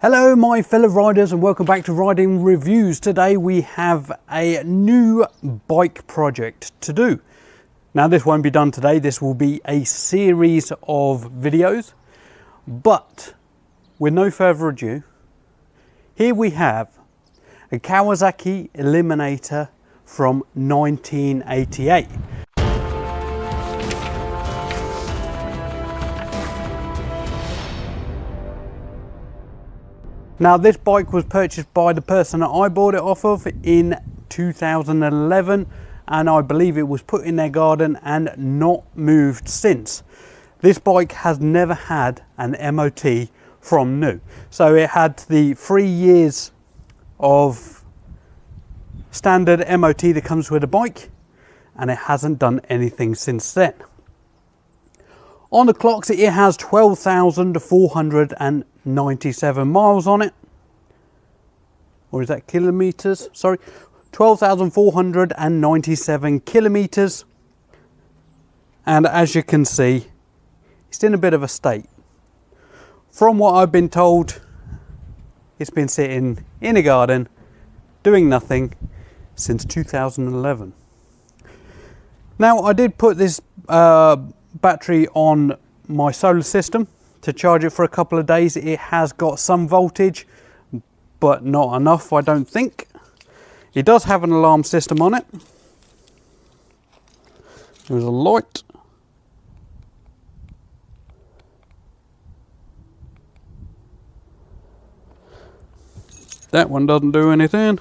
Hello my fellow riders and welcome back to Riding Reviews. Today we have a new bike project to do. Now this won't be done today, this will be a series of videos, but with no further ado, here we have a Kawasaki Eliminator from 1988. Now this bike was purchased by the person that I bought it off of in 2011 and I believe it was put in their garden and not moved since. This bike has never had an MOT from new. So it had the 3 years of standard MOT that comes with a bike and it hasn't done anything since then. On the clocks it has 12,497 miles on it. Or is that kilometers? Sorry, 12,497 kilometers. And as you can see, it's in a bit of a state. From what I've been told, it's been sitting in a garden doing nothing since 2011. Now I did put this battery on my solar system to charge it for a couple of days. It has got some voltage, but not enough, I don't think. It does have an alarm system on it. There's a light. That one doesn't do anything.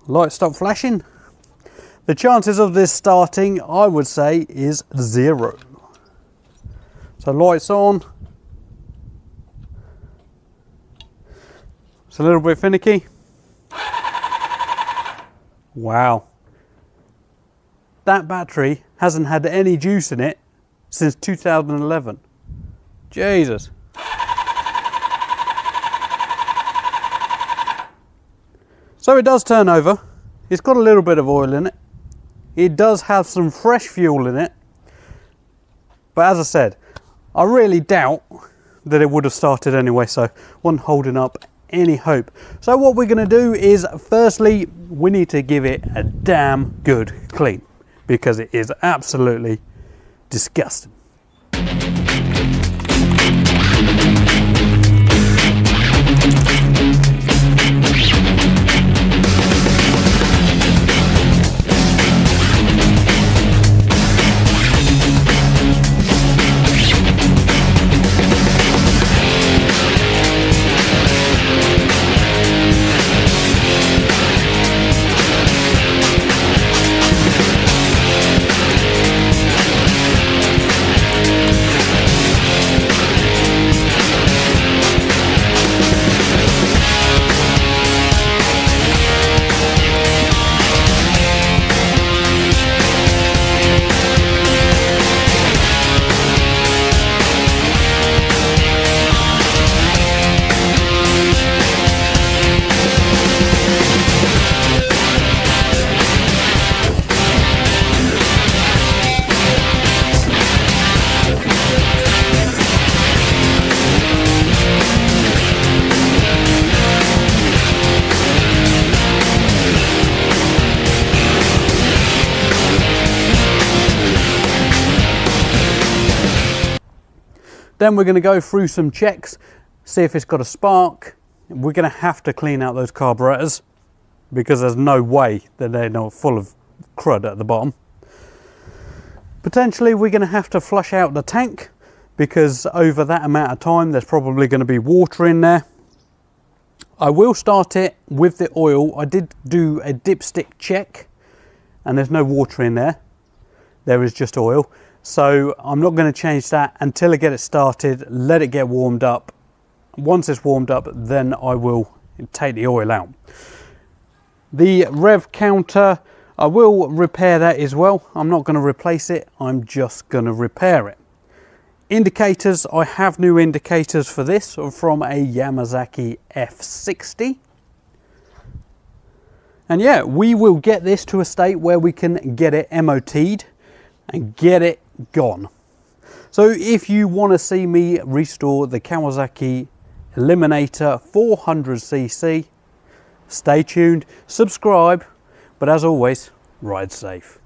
Light stopped flashing. The chances of this starting, I would say, is 0. So lights on. It's a little bit finicky. Wow. That battery hasn't had any juice in it since 2011. Jesus. So it does turn over. It's got a little bit of oil in it. It does have some fresh fuel in it. But as I said, I really doubt that it would have started anyway, so wasn't holding up any hope. So what we're going to do is, firstly, we need to give it a damn good clean, because it is absolutely disgusting. Then we're going to go through some checks, see if it's got a spark. We're going to have to clean out those carburetors because there's no way that they're not full of crud at the bottom. Potentially we're going to have to flush out the tank because over that amount of time there's probably going to be water in there. I will start it with the oil. I did do a dipstick check and there's no water in there. There is just oil. So I'm not going to change that until I get it started, let it get warmed up. Once it's warmed up, then I will take the oil out. The rev counter, I will repair that as well. I'm not going to replace it, I'm just going to repair it. Indicators, I have new indicators for this from a Yamazaki F60. And yeah, we will get this to a state where we can get it MOT'd. and get it gone. So if you want to see me restore the Kawasaki Eliminator 400cc, stay tuned, subscribe, but as always, ride safe.